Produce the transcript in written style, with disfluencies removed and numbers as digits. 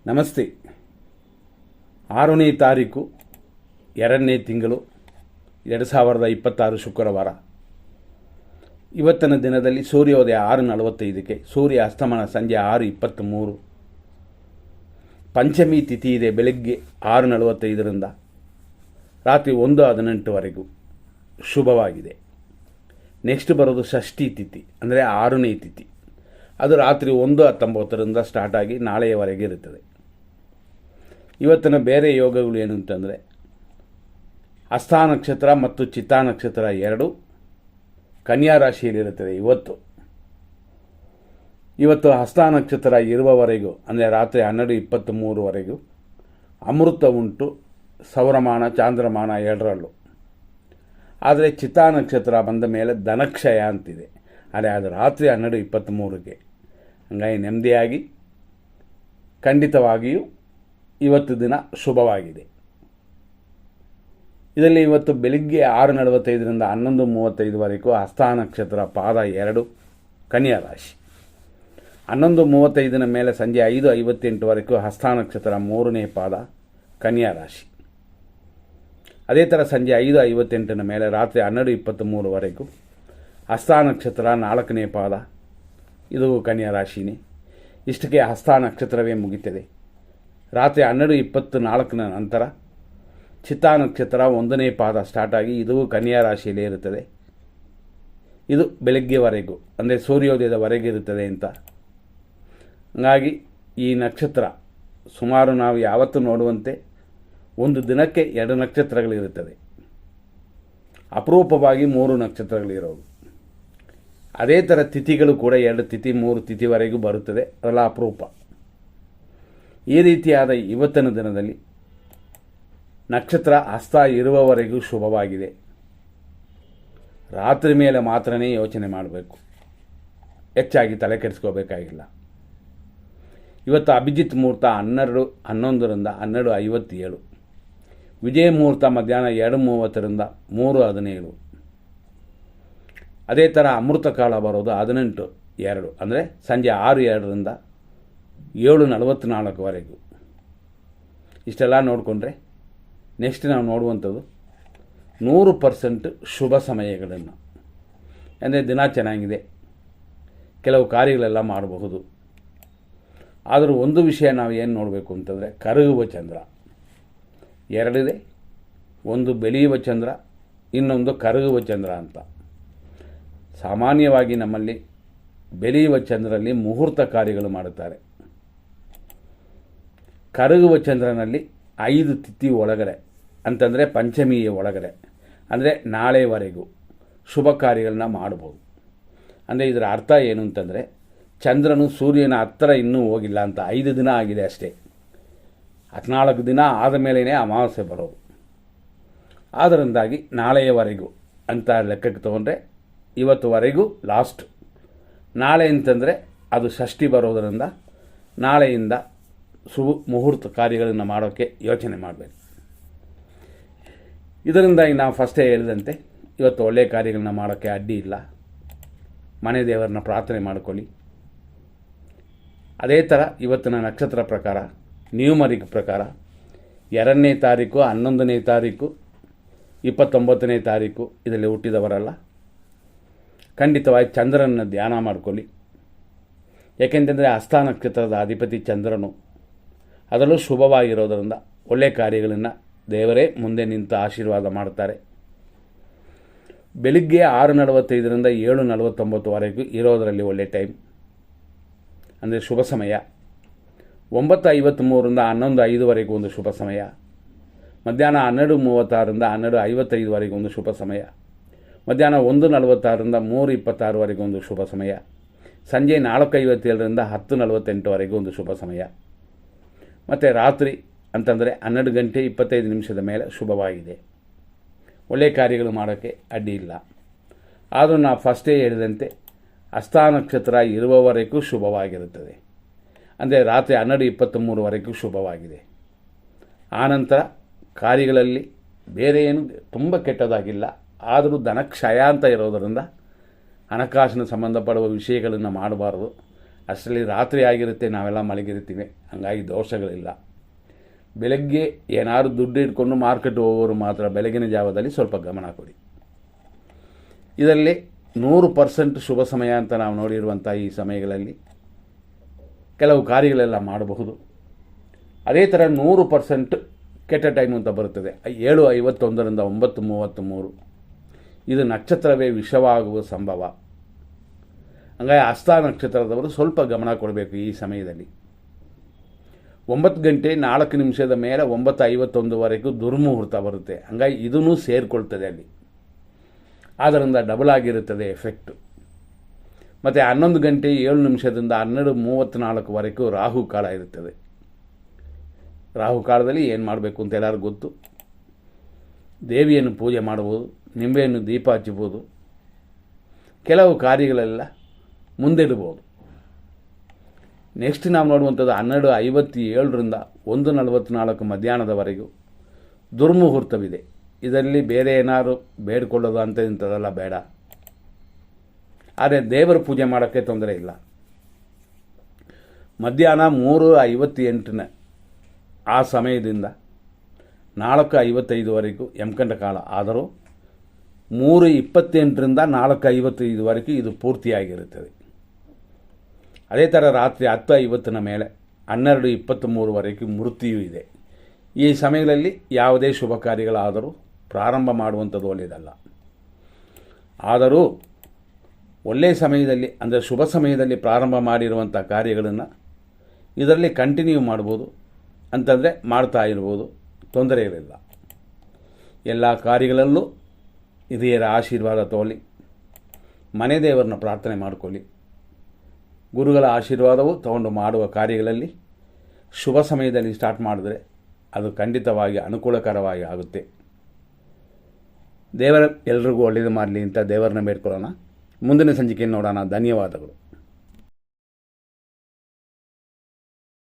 ನಮಸ್ತೆ. 6ನೇ ತಾರೀಕು 2ನೇ ತಿಂಗಳು 2026 ಶುಕ್ರವಾರ. ಇವತ್ತಿನ ದಿನದಲ್ಲಿ ಸೂರ್ಯೋದಯ 6:45ಕ್ಕೆ, ಸೂರ್ಯ ಅಸ್ತಮನ ಸಂಜೆ 6:23. ಪಂಚಮಿ ತಿಥಿ ಇದೆ ಬೆಳಗ್ಗೆ 6:45ರಿಂದ ರಾತ್ರಿ 1:18ವರೆಗೂ ಶುಭವಾಗಿದೆ. ನೆಕ್ಸ್ಟ್ ಬರೋದು ಷಷ್ಠಿ ತಿಥಿ, ಅಂದರೆ 6ನೇ ತಿಥಿ. ಅದು ರಾತ್ರಿ 1:19ರಿಂದ ಸ್ಟಾರ್ಟ್ ಆಗಿ ನಾಳೆಯವರೆಗೆ ಇರುತ್ತದೆ. ಇವತ್ತಿನ ಬೇರೆ ಯೋಗಗಳು ಏನು ಅಂತಂದರೆ, ಹಸ್ತ ನಕ್ಷತ್ರ ಮತ್ತು ಚಿತ್ತಾ ನಕ್ಷತ್ರ ಎರಡು ಕನ್ಯಾ ರಾಶಿಯಲ್ಲಿರುತ್ತದೆ. ಇವತ್ತು ಹಸ್ತ ನಕ್ಷತ್ರ ಇರುವವರೆಗೂ, ಅಂದರೆ ರಾತ್ರಿ 12:23ವರೆಗೂ ಅಮೃತ ಉಂಟು, ಸೌರಮಾನ ಚಾಂದ್ರಮಾನ ಎರಡರಲ್ಲೂ. ಆದರೆ ಚಿತ್ತಾ ನಕ್ಷತ್ರ ಬಂದ ಮೇಲೆ ಧನಕ್ಷಯ ಅಂತಿದೆ, ಆದರೆ ಅದು ರಾತ್ರಿ 12:23ಕ್ಕೆ. ಹಂಗಾಗಿ ನೆಮ್ಮದಿಯಾಗಿ ಖಂಡಿತವಾಗಿಯೂ ಇವತ್ತು ದಿನ ಶುಭವಾಗಿದೆ. ಇದರಲ್ಲಿ ಇವತ್ತು ಬೆಳಿಗ್ಗೆ 6:45ರಿಂದ 11:35ವರೆಗೂ ಹಸ್ತ ನಕ್ಷತ್ರ ಪಾದ 2 ಕನ್ಯಾ ರಾಶಿ. 11:35 ಮೇಲೆ ಸಂಜೆ 5:58ವರೆಗೂ ಹಸ್ತ ನಕ್ಷತ್ರ 3ನೇ ಪಾದ ಕನ್ಯಾ ರಾಶಿ. ಅದೇ ಥರ ಸಂಜೆ 5:58 ಮೇಲೆ ರಾತ್ರಿ 12:23ವರೆಗೂ ಹಸ್ತ ನಕ್ಷತ್ರ 4ನೇ ಪಾದ, ಇದು ಕನ್ಯಾ ರಾಶಿನೇ. ಇಷ್ಟಕ್ಕೆ ಹಸ್ತ ನಕ್ಷತ್ರವೇ ಮುಗಿತದೆ. ರಾತ್ರಿ 12:24 ನಂತರ ಚಿತ್ತಾ ನಕ್ಷತ್ರ 1ನೇ ಪಾದ ಸ್ಟಾರ್ಟ್ ಆಗಿ ಇದು ಕನ್ಯಾ ರಾಶಿಯಲ್ಲೇ ಇರುತ್ತದೆ. ಇದು ಬೆಳಗ್ಗೆವರೆಗೂ, ಅಂದರೆ ಸೂರ್ಯೋದಯದವರೆಗೆ ಇರುತ್ತದೆ ಅಂತ. ಹಾಗಾಗಿ ಈ ನಕ್ಷತ್ರ ಸುಮಾರು ನಾವು ಯಾವತ್ತೂ ನೋಡುವಂತೆ ಒಂದು ದಿನಕ್ಕೆ 2 ನಕ್ಷತ್ರಗಳಿರುತ್ತದೆ. ಅಪರೂಪವಾಗಿ 3 ನಕ್ಷತ್ರಗಳಿರೋದು. ಅದೇ ಥರ ತಿಥಿಗಳು ಕೂಡ 2 ತಿಥಿ 3 ತಿಥಿವರೆಗೂ ಬರುತ್ತದೆ, ಅದೆಲ್ಲ ಅಪರೂಪ. ಈ ರೀತಿಯಾದ ಇವತ್ತಿನ ದಿನದಲ್ಲಿ ನಕ್ಷತ್ರ ಹಸ್ತ ಇರುವವರೆಗೂ ಶುಭವಾಗಿದೆ. ರಾತ್ರಿ ಮೇಲೆ ಮಾತ್ರನೇ ಯೋಚನೆ ಮಾಡಬೇಕು, ಹೆಚ್ಚಾಗಿ ತಲೆ ಕೆಡಿಸ್ಕೋಬೇಕಾಗಿಲ್ಲ. ಇವತ್ತು ಅಭಿಜಿತ್ ಮುಹೂರ್ತ 12:11ರಿಂದ 12:57. ವಿಜಯ ಮುಹೂರ್ತ ಮಧ್ಯಾಹ್ನ 2:30ರಿಂದ 3:17. ಅದೇ ಥರ ಅಮೃತ ಕಾಲ ಬರೋದು 18:02, ಅಂದರೆ ಸಂಜೆ 6:02ರಿಂದ 7:44ವರೆಗೂ. ಇಷ್ಟೆಲ್ಲ ನೋಡಿಕೊಂಡ್ರೆ ನೆಕ್ಸ್ಟ್ ನಾವು ನೋಡುವಂಥದ್ದು 100% ಶುಭ ಸಮಯಗಳನ್ನು. ಅಂದರೆ ದಿನ ಚೆನ್ನಾಗಿದೆ, ಕೆಲವು ಕಾರ್ಯಗಳೆಲ್ಲ ಮಾಡಬಹುದು. ಆದರೂ ಒಂದು ವಿಷಯ ನಾವು ಏನು ನೋಡಬೇಕು ಅಂತಂದರೆ, ಕರಗುವ ಚಂದ್ರ ಎರಡಿದೆ. ಒಂದು ಬೆಳೆಯುವ ಚಂದ್ರ, ಇನ್ನೊಂದು ಕರಗುವ ಚಂದ್ರ ಅಂತ. ಸಾಮಾನ್ಯವಾಗಿ ನಮ್ಮಲ್ಲಿ ಬೆಳೆಯುವ ಚಂದ್ರಲ್ಲಿ ಮುಹೂರ್ತ ಕಾರ್ಯಗಳು ಮಾಡುತ್ತಾರೆ. ಕರಗುವ ಚಂದ್ರನಲ್ಲಿ 5 ತಿಥಿ ಒಳಗಡೆ, ಅಂತಂದರೆ ಪಂಚಮಿಯ ಒಳಗಡೆ, ಅಂದರೆ ನಾಳೆವರೆಗೂ ಶುಭ ಕಾರ್ಯಗಳನ್ನ ಮಾಡ್ಬೋದು. ಅಂದರೆ ಇದರ ಅರ್ಥ ಏನು ಅಂತಂದರೆ, ಚಂದ್ರನು ಸೂರ್ಯನ ಹತ್ತಿರ ಇನ್ನೂ ಹೋಗಿಲ್ಲ ಅಂತ. 5 ದಿನ ಆಗಿದೆ ಅಷ್ಟೇ. 14 ದಿನ ಆದ ಮೇಲೇ ಅಮಾವಾಸ್ಯೆ ಬರೋದು. ಆದ್ದರಿಂದಾಗಿ ನಾಳೆಯವರೆಗೂ ಅಂತ ಲೆಕ್ಕಕ್ಕೆ ತೊಗೊಂಡ್ರೆ ಇವತ್ತುವರೆಗೂ ಲಾಸ್ಟ್. ನಾಳೆ ಅಂತಂದರೆ ಅದು ಷಷ್ಠಿ ಬರೋದರಿಂದ ನಾಳೆಯಿಂದ ಶುಭ ಮುಹೂರ್ತ ಕಾರ್ಯಗಳನ್ನು ಮಾಡೋಕ್ಕೆ ಯೋಚನೆ ಮಾಡಬೇಕು. ಇದರಿಂದಾಗಿ ನಾವು ಫಸ್ಟೇ ಹೇಳಿದಂತೆ ಇವತ್ತು ಒಳ್ಳೆಯ ಕಾರ್ಯಗಳನ್ನ ಮಾಡೋಕ್ಕೆ ಅಡ್ಡಿ ಇಲ್ಲ. ಮನೆ ದೇವರನ್ನ ಪ್ರಾರ್ಥನೆ ಮಾಡಿಕೊಳ್ಳಿ. ಅದೇ ಥರ ಇವತ್ತಿನ ನಕ್ಷತ್ರ ಪ್ರಕಾರ, ನ್ಯೂಮರಿಕ್ ಪ್ರಕಾರ 2ನೇ ತಾರೀಕು, 11ನೇ ತಾರೀಕು, 29ನೇ ತಾರೀಕು ಇದರಲ್ಲಿ ಹುಟ್ಟಿದವರಲ್ಲ, ಖಂಡಿತವಾಗಿ ಚಂದ್ರನ ಧ್ಯಾನ ಮಾಡಿಕೊಳ್ಳಿ. ಏಕೆಂತಂದರೆ ಹಸ್ತ ನಕ್ಷತ್ರದ ಅಧಿಪತಿ ಚಂದ್ರನು, ಅದರಲ್ಲೂ ಶುಭವಾಗಿರೋದರಿಂದ ಒಳ್ಳೆಯ ಕಾರ್ಯಗಳನ್ನು ದೇವರೇ ಮುಂದೆ ನಿಂತು ಆಶೀರ್ವಾದ ಮಾಡ್ತಾರೆ. ಬೆಳಿಗ್ಗೆ 6:45ರಿಂದ 7:49ವರೆಗೂ ಇರೋದರಲ್ಲಿ ಒಳ್ಳೆಯ ಟೈಮ್, ಅಂದರೆ ಶುಭ ಸಮಯ. 9:53ರಿಂದ 11:05ವರೆಗೂ ಒಂದು ಶುಭ ಸಮಯ. ಮಧ್ಯಾಹ್ನ 12:36ರಿಂದ 12:55ವರೆಗೂ ಒಂದು ಶುಭ ಸಮಯ. ಮಧ್ಯಾಹ್ನ 1:46ರಿಂದ 3:26ವರೆಗೂ ಒಂದು ಶುಭ ಸಮಯ. ಸಂಜೆ 4:57ರಿಂದ 10:48ವರೆಗೂ ಒಂದು ಶುಭ ಸಮಯ. ಮತ್ತು ರಾತ್ರಿ ಅಂತಂದರೆ 12:25 ಮೇಲೆ ಶುಭವಾಗಿದೆ. ಒಳ್ಳೆಯ ಕಾರ್ಯಗಳು ಮಾಡೋಕ್ಕೆ ಅಡ್ಡಿ ಇಲ್ಲ. ಆದರೂ ನಾವು ಫಸ್ಟೇ ಹೇಳಿದಂತೆ ಹಸ್ತ ನಕ್ಷತ್ರ ಇರುವವರೆಗೂ ಶುಭವಾಗಿರುತ್ತದೆ. ಅಂದರೆ ರಾತ್ರಿ 12:23ವರೆಗೂ ಶುಭವಾಗಿದೆ. ಆನಂತರ ಕಾರ್ಯಗಳಲ್ಲಿ ಬೇರೆ ಏನು ತುಂಬ ಕೆಟ್ಟದಾಗಿಲ್ಲ. ಆದರೂ ಧನಕ್ಷಯ ಅಂತ ಇರೋದರಿಂದ ಹಣಕಾಸಿನ ಸಂಬಂಧಪಡುವ ವಿಷಯಗಳನ್ನು ಮಾಡಬಾರ್ದು. ಅಷ್ಟರಲ್ಲಿ ರಾತ್ರಿ ಆಗಿರುತ್ತೆ, ನಾವೆಲ್ಲ ಮಲಗಿರ್ತೀವಿ, ಹಂಗಾಗಿ ದೋಷಗಳಿಲ್ಲ. ಬೆಳಗ್ಗೆ ಏನಾದ್ರು ದುಡ್ಡು ಇಟ್ಕೊಂಡು ಮಾರ್ಕೆಟ್ ಹೋಗೋರು ಮಾತ್ರ ಬೆಳಗಿನ ಜಾವದಲ್ಲಿ ಸ್ವಲ್ಪ ಗಮನ ಕೊಡಿ. ಇದರಲ್ಲಿ 100% ಶುಭ ಸಮಯ ಅಂತ ನಾವು ನೋಡಿರುವಂಥ ಈ ಸಮಯಗಳಲ್ಲಿ ಕೆಲವು ಕಾರ್ಯಗಳೆಲ್ಲ ಮಾಡಬಹುದು. ಅದೇ ಥರ 100% ಕೆಟ್ಟ ಟೈಮು ಅಂತ ಬರುತ್ತದೆ. 7:51ರಿಂದ 9:33 ಇದು ನಕ್ಷತ್ರವೇ ವಿಷವಾಗುವ ಸಂಭವ. ಹಂಗಾಗಿ ಹಸ್ತ ನಕ್ಷತ್ರದವರು ಸ್ವಲ್ಪ ಗಮನ ಕೊಡಬೇಕು ಈ ಸಮಯದಲ್ಲಿ. 9 ಗಂಟೆ 4 ನಿಮಿಷದ ಮೇಲೆ 9:51ವರೆಗೂ ದುರ್ಮುಹೂರ್ತ ಬರುತ್ತೆ. ಹಂಗಾಗಿ ಇದೂ ಸೇರಿಕೊಳ್ತದೆ ಅಲ್ಲಿ, ಆದ್ದರಿಂದ ಡಬಲ್ ಆಗಿರುತ್ತದೆ ಎಫೆಕ್ಟು. ಮತ್ತು 11 ಗಂಟೆ 7 ನಿಮಿಷದಿಂದ 12:34ವರೆಗೂ ರಾಹುಕಾಲ ಇರುತ್ತದೆ. ರಾಹುಕಾಲದಲ್ಲಿ ಏನು ಮಾಡಬೇಕು ಅಂತ ಎಲ್ಲರಿಗೂ ಗೊತ್ತು. ದೇವಿಯನ್ನು ಪೂಜೆ ಮಾಡ್ಬೋದು, ನಿಂಬೆಯನ್ನು ದೀಪ ಹಚ್ಚಬೋದು, ಕೆಲವು ಕಾರ್ಯಗಳೆಲ್ಲ ಮುಂದಿಡ್ಬೋದು. ನೆಕ್ಸ್ಟ್ ನಾವು ನೋಡುವಂಥದ್ದು 12:57ರಿಂದ 1:44 ಮಧ್ಯಾಹ್ನದವರೆಗೂ ದುರ್ಮುಹೂರ್ತವಿದೆ. ಇದರಲ್ಲಿ ಬೇರೆ ಏನಾದ್ರು ಬೇಡ್ಕೊಳ್ಳೋದು ಅಂತ ಇಂಥದ್ದೆಲ್ಲ ಬೇಡ. ಆದರೆ ದೇವರ ಪೂಜೆ ಮಾಡೋಕ್ಕೆ ತೊಂದರೆ ಇಲ್ಲ. ಮಧ್ಯಾಹ್ನ 3:58 ಆ ಸಮಯದಿಂದ 4:55ವರೆಗೂ ಯಮಕಂಡ ಕಾಲ. ಆದರೂ 3:28ರಿಂದ 4:55ವರೆಗೂ ಇದು ಪೂರ್ತಿಯಾಗಿರುತ್ತದೆ. ಅದೇ ಥರ ರಾತ್ರಿ 10:50 ಮೇಲೆ 12:23ವರೆಗೂ ಮೃತ್ಯು ಇದೆ. ಈ ಸಮಯಗಳಲ್ಲಿ ಯಾವುದೇ ಶುಭ ಕಾರ್ಯಗಳಾದರೂ ಪ್ರಾರಂಭ ಮಾಡುವಂಥದ್ದು ಒಳ್ಳೆಯದಲ್ಲ. ಆದರೂ ಒಳ್ಳೆಯ ಸಮಯದಲ್ಲಿ, ಅಂದರೆ ಶುಭ ಸಮಯದಲ್ಲಿ ಪ್ರಾರಂಭ ಮಾಡಿರುವಂಥ ಕಾರ್ಯಗಳನ್ನು ಇದರಲ್ಲಿ ಕಂಟಿನ್ಯೂ ಮಾಡ್ಬೋದು, ಅಂತಂದರೆ ಮಾಡ್ತಾ ಇರ್ಬೋದು, ತೊಂದರೆ ಇರಲಿಲ್ಲ. ಎಲ್ಲ ಕಾರ್ಯಗಳಲ್ಲೂ ಹಿರಿಯರ ಆಶೀರ್ವಾದ ತಗೊಳ್ಳಿ, ಮನೆ ದೇವರನ್ನ ಪ್ರಾರ್ಥನೆ ಮಾಡಿಕೊಳ್ಳಿ. ಗುರುಗಳ ಆಶೀರ್ವಾದವು ತಗೊಂಡು ಮಾಡುವ ಕಾರ್ಯಗಳಲ್ಲಿ ಶುಭ ಸಮಯದಲ್ಲಿ ಸ್ಟಾರ್ಟ್ ಮಾಡಿದ್ರೆ ಅದು ಖಂಡಿತವಾಗಿ ಅನುಕೂಲಕರವಾಗಿ ಆಗುತ್ತೆ. ದೇವರ ಎಲ್ರಿಗೂ ಒಳ್ಳೆಯದು ಮಾಡಲಿ ಅಂತ ದೇವರನ್ನ ಬೇಡ್ಕೊಳ್ಳೋಣ. ಮುಂದಿನ ಸಂಚಿಕೆಯನ್ನು ನೋಡೋಣ. ಧನ್ಯವಾದಗಳು.